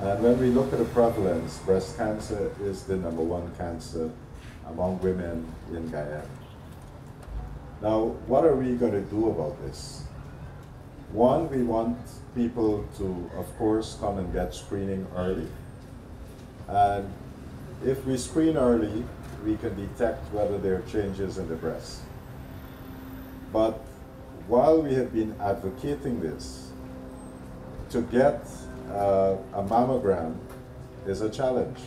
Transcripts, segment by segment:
And when we look at the prevalence, breast cancer is the #1 cancer among women in Guyana. Now, what are we going to do about this? One, we want people to, of course, come and get screening early. And if we screen early, we can detect whether there are changes in the breast. But while we have been advocating this, to get a mammogram is a challenge,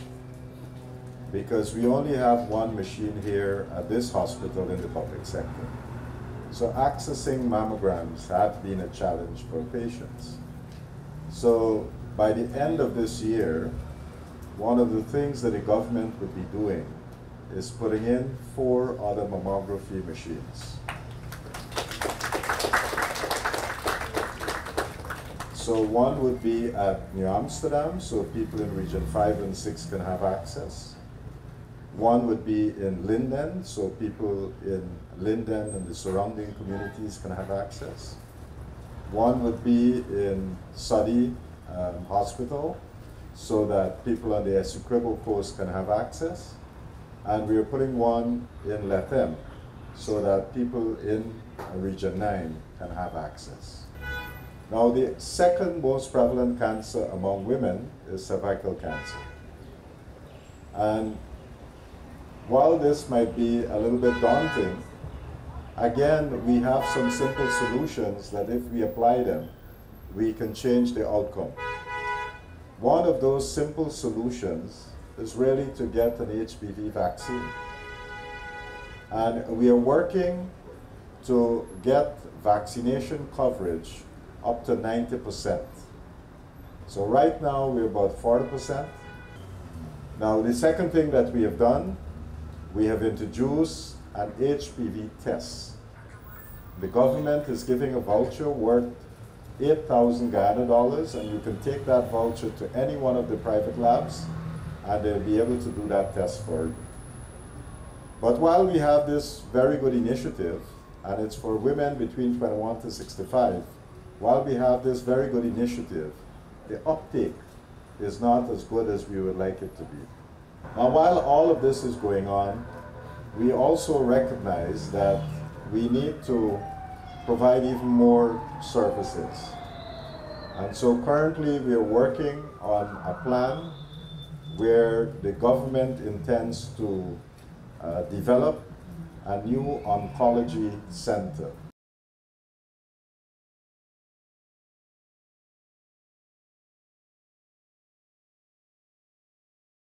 because we only have one machine here at this hospital in the public sector. So accessing mammograms have been a challenge for patients. So by the end of this year, one of the things that the government would be doing is putting in 4 other mammography machines. So one would be at New Amsterdam, so people in Region 5 and 6 can have access. One would be in Linden, so people in Linden and the surrounding communities can have access. One would be in Suddy Hospital, so that people on the Essequibo coast can have access. And we are putting one in Lethem, so that people in Region 9 can have access. Now, the second most prevalent cancer among women is cervical cancer. And while this might be a little bit daunting, again, we have some simple solutions that if we apply them, we can change the outcome. One of those simple solutions is really to get an HPV vaccine. And we are working to get vaccination coverage up to 90%. So right now we're about 40%. Now the second thing that we have done, we have introduced an HPV test. The government is giving a voucher worth 8,000 Guyana dollars, and you can take that voucher to any one of the private labs and they'll be able to do that test for you. But while we have this very good initiative, and it's for women between 21 to 65, while we have this very good initiative, the uptake is not as good as we would like it to be. Now, while all of this is going on, we also recognize that we need to provide even more services. And so currently we are working on a plan where the government intends to develop a new oncology center.